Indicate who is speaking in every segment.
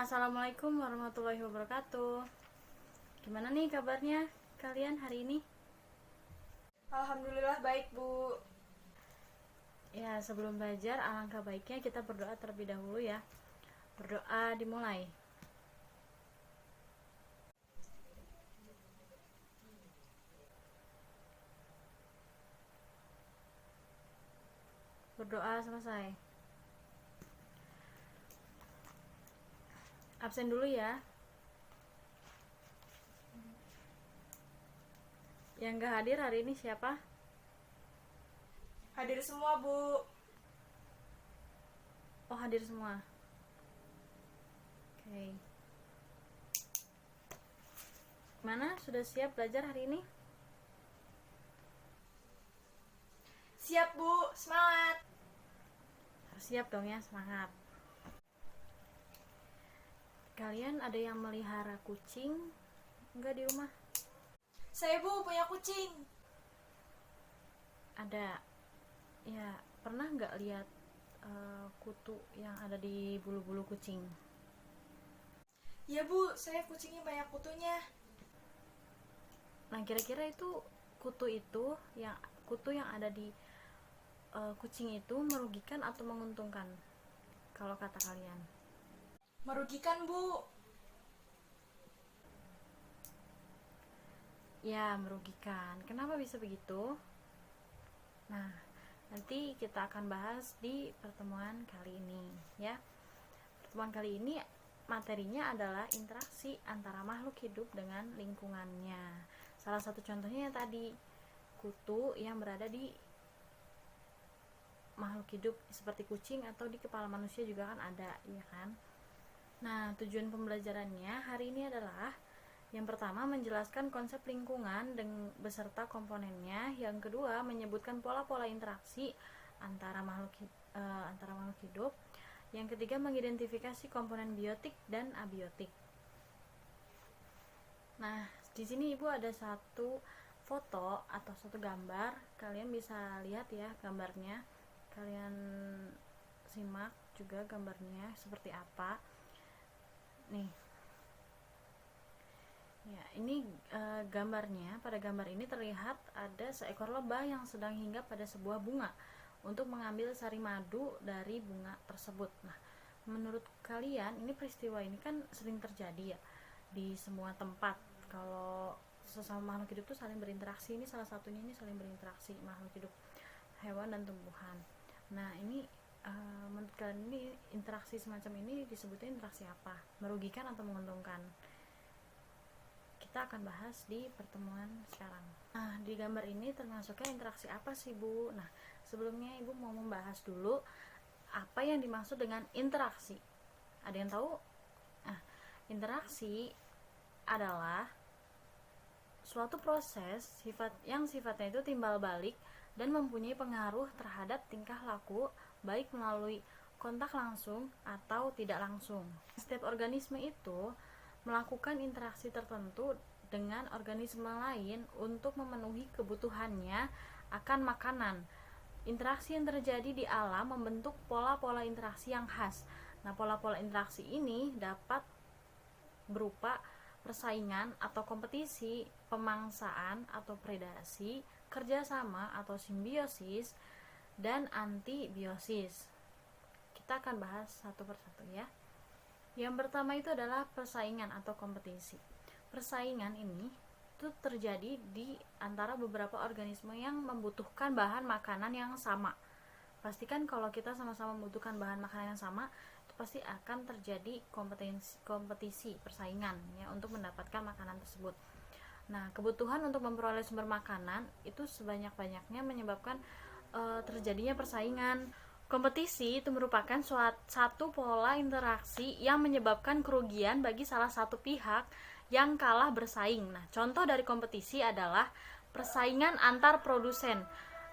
Speaker 1: Assalamualaikum warahmatullahi wabarakatuh. Gimana nih kabarnya kalian hari ini?
Speaker 2: Alhamdulillah baik, Bu.
Speaker 1: Ya, sebelum belajar alangkah baiknya kita berdoa terlebih dahulu ya. Berdoa dimulai. Berdoa selesai. Absen dulu ya. Yang gak hadir hari ini siapa?
Speaker 2: Hadir semua, Bu.
Speaker 1: Oh, hadir semua. Oke. Mana sudah siap belajar hari ini?
Speaker 2: Siap, Bu. Semangat.
Speaker 1: Harus siap dong ya, semangat. Kalian ada yang melihara kucing enggak di rumah?
Speaker 2: Saya, Bu, punya kucing.
Speaker 1: Ada. Ya, pernah nggak lihat kutu yang ada di bulu-bulu kucing?
Speaker 2: Ya, Bu, saya kucingnya banyak kutunya.
Speaker 1: Nah, kira-kira itu kutu yang ada di kucing itu merugikan atau menguntungkan? Kalau kata kalian?
Speaker 2: Merugikan, Bu.
Speaker 1: Ya, merugikan. Kenapa bisa begitu? Nah, nanti kita akan bahas di pertemuan kali ini ya. Pertemuan kali ini materinya adalah interaksi antara makhluk hidup dengan lingkungannya. Salah satu contohnya yang tadi, kutu yang berada di makhluk hidup seperti kucing atau di kepala manusia juga kan ada, ya kan? Nah, tujuan pembelajarannya hari ini adalah yang pertama menjelaskan konsep lingkungan beserta komponennya, yang kedua menyebutkan pola-pola interaksi antara makhluk hidup, yang ketiga mengidentifikasi komponen biotik dan abiotik. Nah, di sini Ibu ada satu foto atau satu gambar, kalian bisa lihat ya gambarnya. Kalian simak juga gambarnya seperti apa. Nih. Ya, ini gambarnya. Pada gambar ini terlihat ada seekor lebah yang sedang hinggap pada sebuah bunga untuk mengambil sari madu dari bunga tersebut. Nah, menurut kalian ini peristiwa ini kan sering terjadi ya di semua tempat. Kalau sesama makhluk hidup itu saling berinteraksi, ini salah satunya, ini saling berinteraksi makhluk hidup, hewan dan tumbuhan. Nah, ini menurut kalian ini interaksi semacam ini disebutnya interaksi apa? Merugikan atau menguntungkan? Kita akan bahas di pertemuan sekarang. Nah, di gambar ini termasuknya interaksi apa sih, Bu? Nah, sebelumnya Ibu mau membahas dulu apa yang dimaksud dengan interaksi. Ada yang tahu? Nah, interaksi adalah suatu proses yang sifatnya itu timbal balik dan mempunyai pengaruh terhadap tingkah laku, baik melalui kontak langsung atau tidak langsung. Setiap organisme itu melakukan interaksi tertentu dengan organisme lain untuk memenuhi kebutuhannya akan makanan. Interaksi yang terjadi di alam membentuk pola-pola interaksi yang khas. Nah, pola-pola interaksi ini dapat berupa persaingan atau kompetisi, pemangsaan atau predasi, kerjasama atau simbiosis, dan antibiosis. Kita akan bahas satu persatu ya. Yang pertama itu adalah persaingan atau kompetisi. Persaingan ini itu terjadi di antara beberapa organisme yang membutuhkan bahan makanan yang sama. Pastikan kalau kita sama-sama membutuhkan bahan makanan yang sama, itu pasti akan terjadi kompetisi, persaingan ya untuk mendapatkan makanan tersebut. Nah, kebutuhan untuk memperoleh sumber makanan itu sebanyak-banyaknya menyebabkan terjadinya persaingan. Kompetisi itu merupakan satu pola interaksi yang menyebabkan kerugian bagi salah satu pihak yang kalah bersaing. Nah, contoh dari kompetisi adalah persaingan antar produsen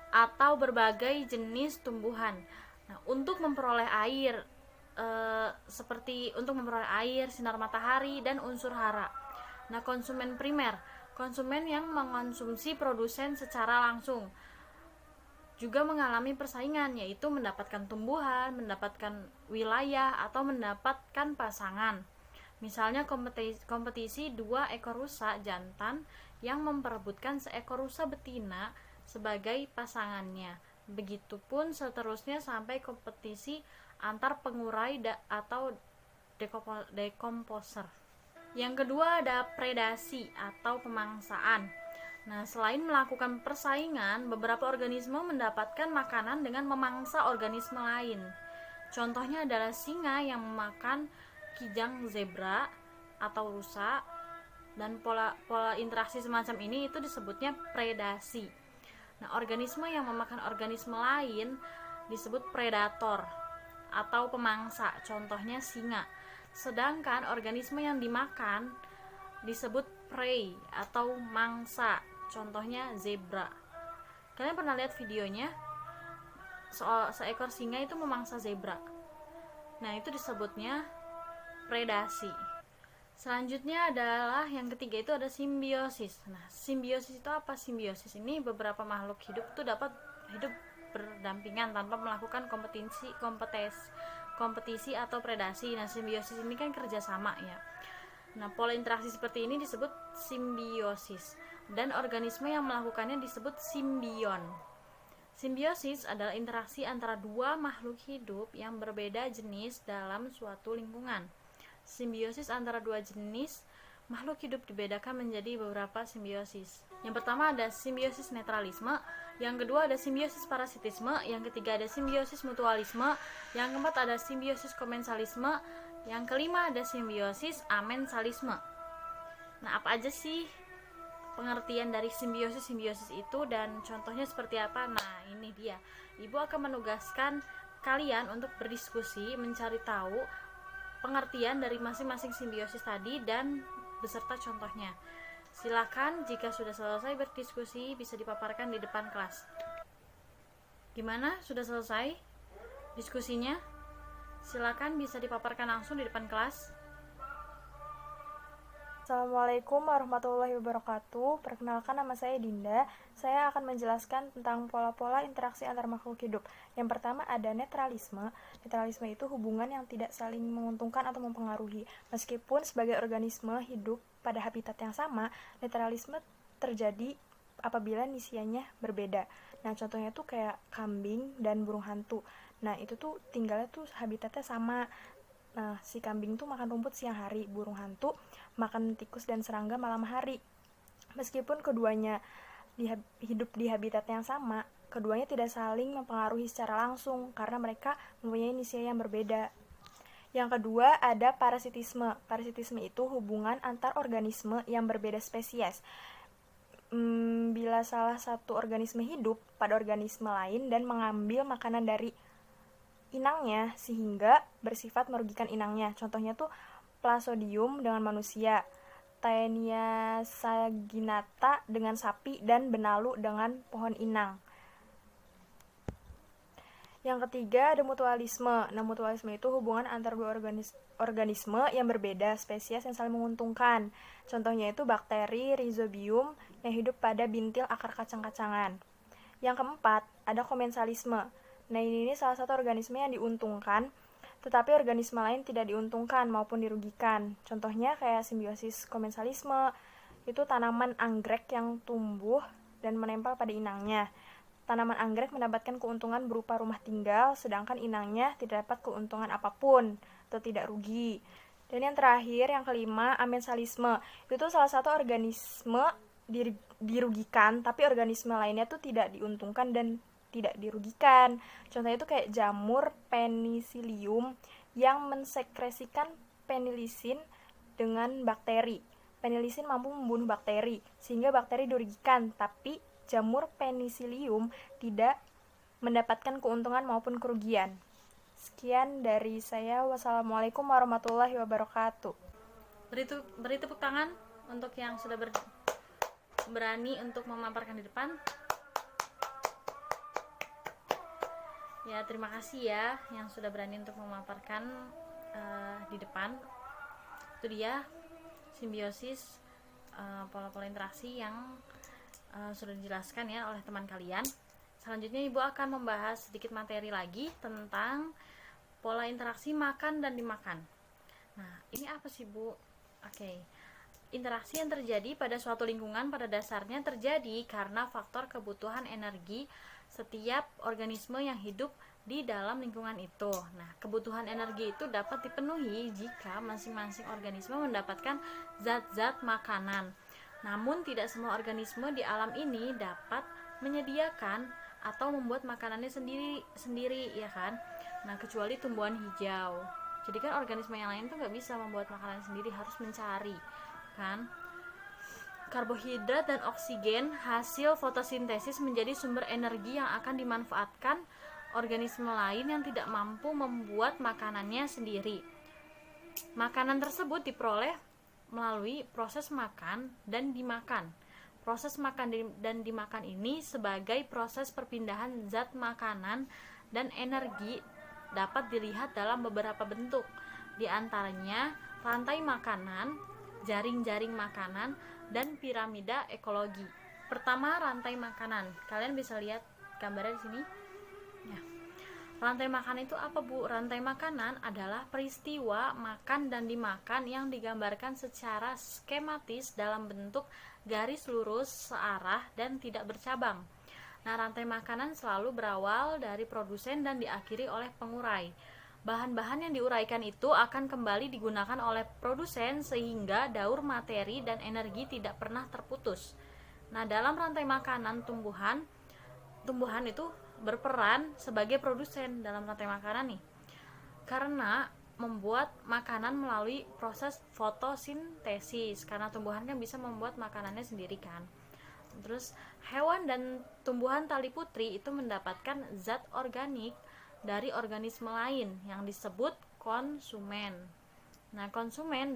Speaker 1: atau berbagai jenis tumbuhan. Nah, untuk memperoleh air, sinar matahari, dan unsur hara. Nah, konsumen primer, konsumen yang mengonsumsi produsen secara langsung, juga mengalami persaingan, yaitu mendapatkan tumbuhan, mendapatkan wilayah, atau mendapatkan pasangan. Misalnya kompetisi 2 ekor rusa jantan yang memperebutkan seekor rusa betina sebagai pasangannya. Begitupun seterusnya sampai kompetisi antar pengurai atau dekomposer. Yang kedua ada predasi atau pemangsaan. Nah, selain melakukan persaingan, beberapa organisme mendapatkan makanan dengan memangsa organisme lain. Contohnya adalah singa yang memakan kijang zebra atau rusa, dan pola interaksi semacam ini itu disebutnya predasi. Nah, organisme yang memakan organisme lain disebut predator atau pemangsa, contohnya singa. Sedangkan organisme yang dimakan disebut prey atau mangsa, contohnya zebra. Kalian pernah lihat videonya? Seekor singa itu memangsa zebra. Nah, itu disebutnya predasi. Selanjutnya adalah yang ketiga itu ada simbiosis. Nah, simbiosis itu apa? Simbiosis ini beberapa makhluk hidup itu dapat hidup berdampingan tanpa melakukan kompetisi atau predasi. Nah, simbiosis ini kan kerjasama ya. Nah, pola interaksi seperti ini disebut simbiosis, dan organisme yang melakukannya disebut simbion. Simbiosis adalah interaksi antara dua makhluk hidup yang berbeda jenis dalam suatu lingkungan. Simbiosis antara dua jenis makhluk hidup dibedakan menjadi beberapa simbiosis. Yang pertama ada simbiosis netralisme, yang kedua ada simbiosis parasitisme, yang ketiga ada simbiosis mutualisme, yang keempat ada simbiosis komensalisme, yang kelima ada simbiosis amensalisme. Nah, apa aja sih pengertian dari simbiosis itu dan contohnya seperti apa? Nah, ini dia. Ibu akan menugaskan kalian untuk berdiskusi mencari tahu pengertian dari masing-masing simbiosis tadi dan beserta contohnya. Silakan jika sudah selesai berdiskusi bisa dipaparkan di depan kelas. Gimana? Sudah selesai diskusinya? Silakan bisa dipaparkan langsung di depan kelas.
Speaker 2: Assalamualaikum warahmatullahi wabarakatuh. Perkenalkan, nama saya Dinda. Saya akan menjelaskan tentang pola-pola interaksi antar makhluk hidup. Yang pertama ada netralisme. Netralisme itu hubungan yang tidak saling menguntungkan atau mempengaruhi. Meskipun sebagai organisme hidup pada habitat yang sama, netralisme terjadi apabila misianya berbeda. Nah, contohnya tuh kayak kambing dan burung hantu. Nah, itu tuh tinggalnya tuh habitatnya sama. Nah, si kambing tuh makan rumput siang hari, burung hantu makan tikus dan serangga malam hari. Meskipun keduanya hidup di habitat yang sama, keduanya tidak saling mempengaruhi secara langsung karena mereka mempunyai misi yang berbeda. Yang kedua ada parasitisme. Parasitisme itu hubungan antar organisme yang berbeda spesies. Bila salah satu organisme hidup pada organisme lain dan mengambil makanan dari inangnya sehingga bersifat merugikan inangnya. Contohnya tuh Plasmodium dengan manusia, Taenia saginata dengan sapi, dan benalu dengan pohon inang. Yang ketiga ada mutualisme. Nah, mutualisme itu hubungan antar dua organisme yang berbeda spesies yang saling menguntungkan. Contohnya itu bakteri Rhizobium yang hidup pada bintil akar kacang-kacangan. Yang keempat ada komensalisme. Nah, ini salah satu organisme yang diuntungkan, tetapi organisme lain tidak diuntungkan maupun dirugikan. Contohnya kayak simbiosis komensalisme, itu tanaman anggrek yang tumbuh dan menempel pada inangnya. Tanaman anggrek mendapatkan keuntungan berupa rumah tinggal, sedangkan inangnya tidak dapat keuntungan apapun atau tidak rugi. Dan yang terakhir, yang kelima, amensalisme. Itu salah satu organisme dirugikan, tapi organisme lainnya tuh tidak diuntungkan dan tidak dirugikan. Contohnya itu kayak jamur Penicillium yang mensekresikan penilisin dengan bakteri. Penilisin mampu membunuh bakteri sehingga bakteri dirugikan, tapi jamur Penicillium tidak mendapatkan keuntungan maupun kerugian. Sekian dari saya. Wassalamualaikum warahmatullahi wabarakatuh.
Speaker 1: Beri tepuk tangan untuk yang sudah berani untuk memaparkan di depan. Ya, terima kasih ya yang sudah berani untuk memaparkan di depan. Itu dia simbiosis, pola-pola interaksi yang sudah dijelaskan ya oleh teman kalian. Selanjutnya Ibu akan membahas sedikit materi lagi tentang pola interaksi makan dan dimakan. Nah, ini apa sih, Bu? Oke. Interaksi yang terjadi pada suatu lingkungan pada dasarnya terjadi karena faktor kebutuhan energi setiap organisme yang hidup di dalam lingkungan itu. Nah, kebutuhan energi itu dapat dipenuhi jika masing-masing organisme mendapatkan zat-zat makanan. Namun, tidak semua organisme di alam ini dapat menyediakan atau membuat makanannya sendiri, ya kan? Nah, kecuali tumbuhan hijau. Jadi kan organisme yang lain tuh nggak bisa membuat makanan sendiri, harus mencari, kan? Karbohidrat dan oksigen hasil fotosintesis menjadi sumber energi yang akan dimanfaatkan organisme lain yang tidak mampu membuat makanannya sendiri. Makanan tersebut diperoleh melalui proses makan dan dimakan. Proses makan dan dimakan ini sebagai proses perpindahan zat makanan dan energi dapat dilihat dalam beberapa bentuk, di antaranya rantai makanan, jaring-jaring makanan, dan piramida ekologi. Pertama, rantai makanan. Kalian bisa lihat gambarnya di sini. Ya. Rantai makanan itu apa, Bu? Rantai makanan adalah peristiwa makan dan dimakan yang digambarkan secara skematis dalam bentuk garis lurus, searah, dan tidak bercabang. Nah, rantai makanan selalu berawal dari produsen dan diakhiri oleh pengurai. Bahan-bahan yang diuraikan itu akan kembali digunakan oleh produsen sehingga daur materi dan energi tidak pernah terputus. Nah, dalam rantai makanan tumbuhan itu berperan sebagai produsen dalam rantai makanan nih. Karena membuat makanan melalui proses fotosintesis. Karena tumbuhan kan bisa membuat makanannya sendiri kan. Terus hewan dan tumbuhan tali putri itu mendapatkan zat organik dari organisme lain yang disebut konsumen. Nah, konsumen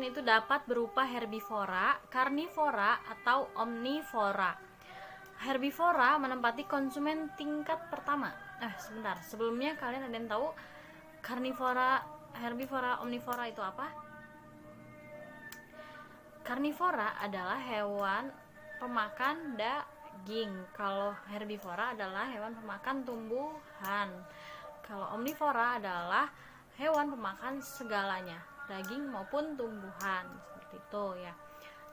Speaker 1: itu dapat berupa herbivora, karnivora, atau omnivora. Herbivora menempati konsumen tingkat pertama. Sebentar, sebelumnya kalian ada yang tahu karnivora, herbivora, omnivora itu apa? Karnivora adalah hewan pemakan daging. Kalau herbivora adalah hewan pemakan tumbuhan. Kalau omnivora adalah hewan pemakan segalanya, daging maupun tumbuhan, seperti itu ya.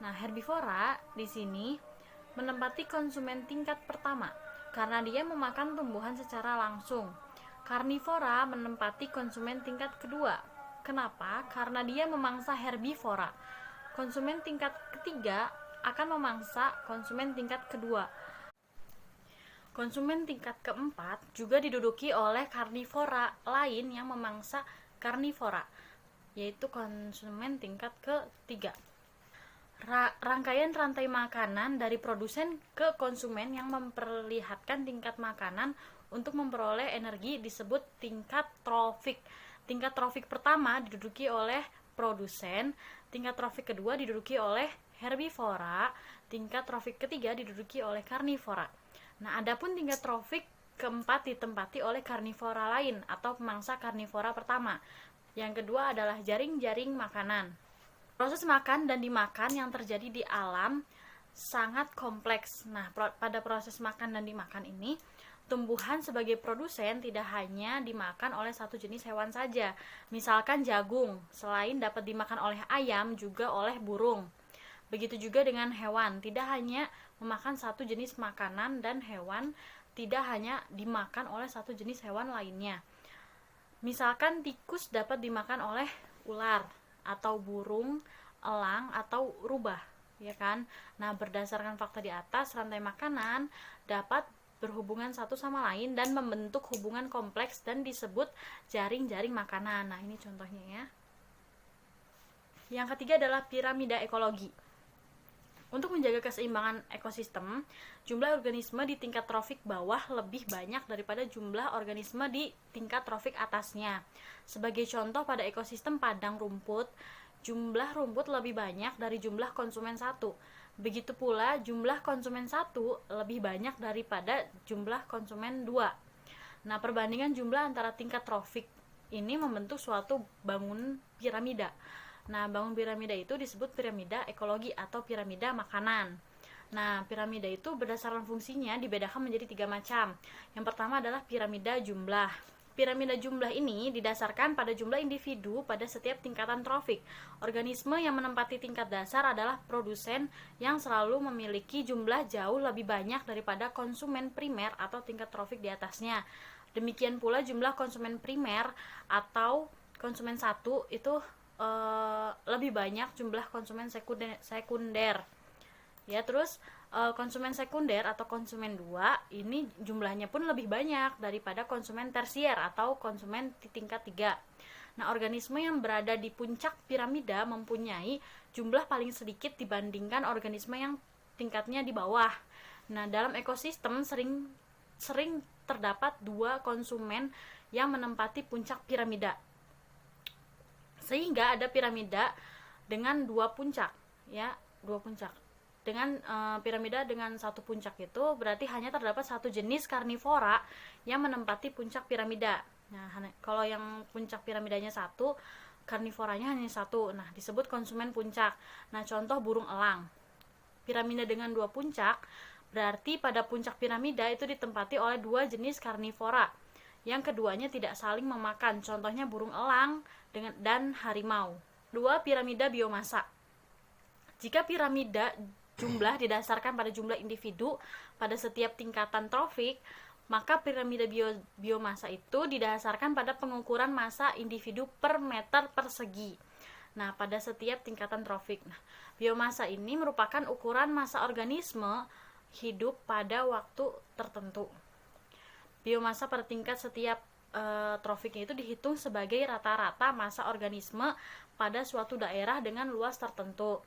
Speaker 1: Nah, herbivora di sini menempati konsumen tingkat pertama karena dia memakan tumbuhan secara langsung. Karnivora menempati konsumen tingkat kedua. Kenapa? Karena dia memangsa herbivora. Konsumen tingkat ketiga akan memangsa konsumen tingkat kedua. Konsumen tingkat keempat juga diduduki oleh karnivora lain yang memangsa karnivora, yaitu konsumen tingkat ketiga. Rangkaian rantai makanan dari produsen ke konsumen yang memperlihatkan tingkat makanan untuk memperoleh energi disebut tingkat trofik. Tingkat trofik pertama diduduki oleh produsen, tingkat trofik kedua diduduki oleh herbivora, tingkat trofik ketiga diduduki oleh karnivora. Nah, adapun tingkat trofik keempat ditempati oleh karnivora lain atau pemangsa karnivora pertama. Yang kedua adalah jaring-jaring makanan. Proses makan dan dimakan yang terjadi di alam sangat kompleks. Nah, pada proses makan dan dimakan ini, tumbuhan sebagai produsen tidak hanya dimakan oleh satu jenis hewan saja. Misalkan jagung, selain dapat dimakan oleh ayam, juga oleh burung. Begitu juga dengan hewan, tidak hanya memakan satu jenis makanan dan hewan tidak hanya dimakan oleh satu jenis hewan lainnya. Misalkan tikus dapat dimakan oleh ular atau burung, elang atau rubah, ya kan? Nah, berdasarkan fakta di atas, rantai makanan dapat berhubungan satu sama lain dan membentuk hubungan kompleks dan disebut jaring-jaring makanan. Nah, ini contohnya ya. Yang ketiga adalah piramida ekologi. Untuk menjaga keseimbangan ekosistem, jumlah organisme di tingkat trofik bawah lebih banyak daripada jumlah organisme di tingkat trofik atasnya. Sebagai contoh, pada ekosistem padang rumput, jumlah rumput lebih banyak dari jumlah konsumen satu. Begitu pula jumlah konsumen satu lebih banyak daripada jumlah konsumen dua. Nah, perbandingan jumlah antara tingkat trofik ini membentuk suatu bangun piramida. Nah, bangun piramida itu disebut piramida ekologi atau piramida makanan. Nah, piramida itu berdasarkan fungsinya dibedakan menjadi 3 macam. Yang pertama adalah piramida jumlah. piramida jumlah ini didasarkan pada jumlah individu pada setiap tingkatan trofik. Organisme yang menempati tingkat dasar adalah produsen yang selalu memiliki jumlah jauh lebih banyak daripada konsumen primer atau tingkat trofik di atasnya. Demikian pula jumlah konsumen primer atau konsumen satu itu lebih banyak jumlah konsumen sekunder. Ya, terus konsumen sekunder atau konsumen 2 ini jumlahnya pun lebih banyak daripada konsumen tersier atau konsumen di tingkat 3. Nah, organisme yang berada di puncak piramida mempunyai jumlah paling sedikit dibandingkan organisme yang tingkatnya di bawah. Nah, dalam ekosistem sering terdapat 2 konsumen yang menempati puncak piramida. Sehingga ada piramida dengan 2 puncak, ya, 2 puncak. Dengan piramida dengan 1 puncak itu berarti hanya terdapat 1 jenis karnivora yang menempati puncak piramida. Nah, kalau yang puncak piramidanya 1, karnivoranya hanya 1. Nah, disebut konsumen puncak. Nah, contoh burung elang. Piramida dengan 2 puncak berarti pada puncak piramida itu ditempati oleh 2 jenis karnivora. Yang keduanya tidak saling memakan. Contohnya burung elang dan harimau. 2. Piramida biomasa. Jika piramida jumlah didasarkan pada jumlah individu pada setiap tingkatan trofik, maka piramida biomasa itu didasarkan pada pengukuran massa individu per meter persegi. Nah, pada setiap tingkatan trofik. Nah, biomasa ini merupakan ukuran massa organisme hidup pada waktu tertentu. Biomasa per tingkat setiap trofiknya itu dihitung sebagai rata-rata massa organisme pada suatu daerah dengan luas tertentu.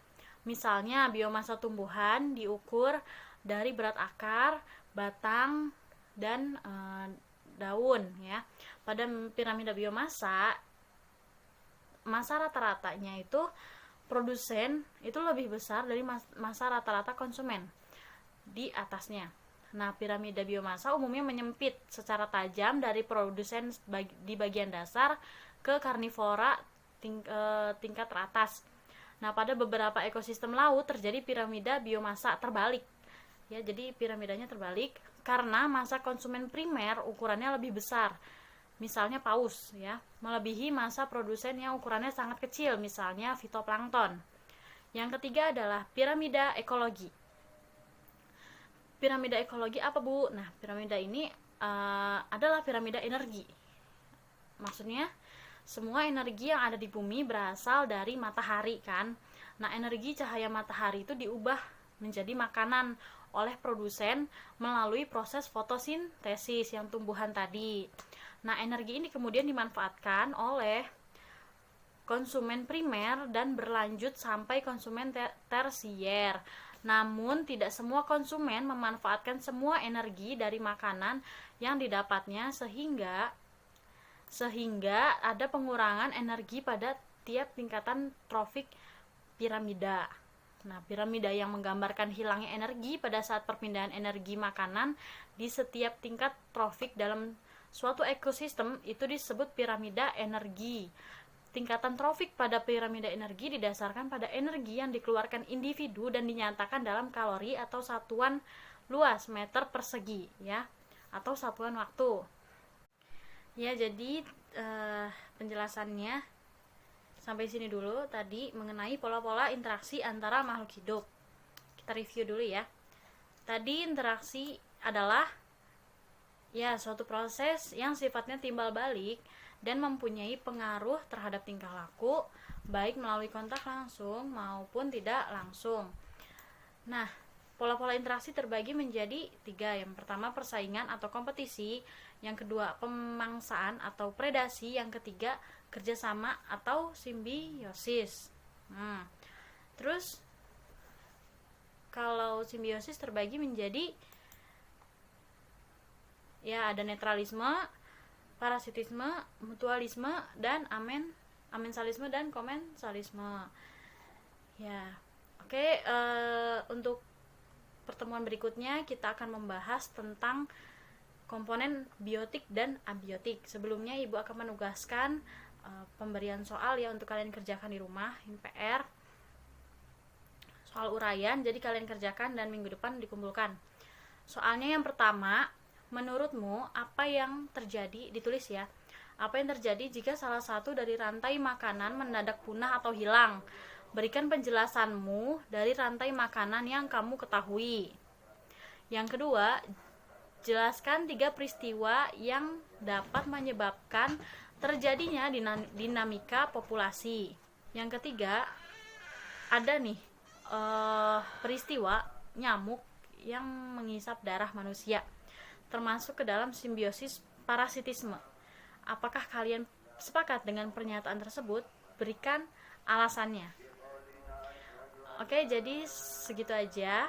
Speaker 1: Misalnya biomasa tumbuhan diukur dari berat akar, batang, dan daun, ya. Pada piramida biomasa, massa rata-ratanya itu produsen itu lebih besar dari massa rata-rata konsumen di atasnya. Nah, piramida biomasa umumnya menyempit secara tajam dari produsen di bagian dasar ke karnivora tingkat teratas. Nah, pada beberapa ekosistem laut terjadi piramida biomasa terbalik. Ya, jadi piramidanya terbalik karena massa konsumen primer ukurannya lebih besar. Misalnya paus, ya, melebihi massa produsen yang ukurannya sangat kecil, misalnya fitoplankton. Yang ketiga adalah piramida ekologi. Piramida ekologi apa, Bu? Nah, piramida ini adalah piramida energi. Maksudnya, semua energi yang ada di bumi berasal dari matahari, kan? Nah, energi cahaya matahari itu diubah menjadi makanan oleh produsen melalui proses fotosintesis yang tumbuhan tadi. Nah, energi ini kemudian dimanfaatkan oleh konsumen primer dan berlanjut sampai konsumen tersier. Namun, tidak semua konsumen memanfaatkan semua energi dari makanan yang didapatnya sehingga ada pengurangan energi pada tiap tingkatan trofik piramida. Nah, piramida yang menggambarkan hilangnya energi pada saat perpindahan energi makanan di setiap tingkat trofik dalam suatu ekosistem itu disebut piramida energi. Tingkatan trofik pada piramida energi didasarkan pada energi yang dikeluarkan individu dan dinyatakan dalam kalori atau satuan luas meter persegi, ya, atau satuan waktu. Ya, jadi penjelasannya sampai sini dulu tadi mengenai pola-pola interaksi antara makhluk hidup. Kita review dulu ya. Tadi interaksi adalah ya suatu proses yang sifatnya timbal balik dan mempunyai pengaruh terhadap tingkah laku baik melalui kontak langsung maupun tidak langsung. Nah, pola-pola interaksi terbagi menjadi 3. Yang pertama persaingan atau kompetisi, yang kedua pemangsaan atau predasi, yang ketiga kerjasama atau simbiosis. Terus kalau simbiosis terbagi menjadi ya ada netralisme, parasitisme, mutualisme, dan amensalisme dan komensalisme. Ya, oke. Untuk pertemuan berikutnya kita akan membahas tentang komponen biotik dan abiotik. Sebelumnya Ibu akan menugaskan pemberian soal ya untuk kalian kerjakan di rumah, ini PR. Soal uraian, jadi kalian kerjakan dan minggu depan dikumpulkan. Soalnya yang pertama, menurutmu apa yang terjadi, ditulis ya, Apa yang terjadi jika salah satu dari rantai makanan mendadak punah atau hilang? Berikan penjelasanmu dari rantai makanan yang kamu ketahui. Yang kedua, jelaskan 3 peristiwa yang dapat menyebabkan terjadinya dinamika populasi. Yang ketiga, ada nih peristiwa nyamuk yang menghisap darah manusia, termasuk ke dalam simbiosis parasitisme. Apakah kalian sepakat dengan pernyataan tersebut? Berikan alasannya. Oke, jadi segitu aja.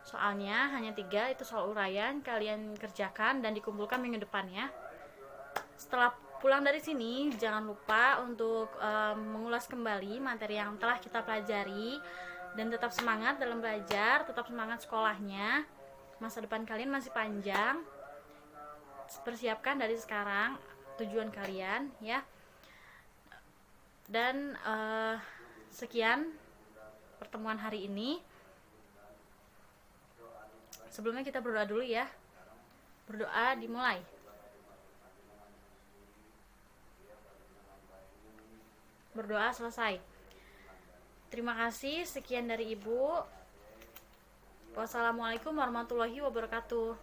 Speaker 1: Soalnya hanya 3, itu soal uraian. Kalian kerjakan dan dikumpulkan minggu depan ya. Setelah pulang dari sini, jangan lupa untuk mengulas kembali materi yang telah kita pelajari. Dan tetap semangat dalam belajar, tetap semangat sekolahnya. Masa depan kalian masih panjang. Persiapkan dari sekarang tujuan kalian ya. Dan sekian pertemuan hari ini. Sebelumnya kita berdoa dulu ya. Berdoa dimulai. Berdoa selesai. Terima kasih, sekian dari Ibu. Wassalamualaikum warahmatullahi wabarakatuh.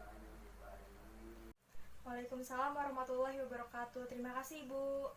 Speaker 2: Waalaikumsalam warahmatullahi wabarakatuh. Terima kasih, Ibu.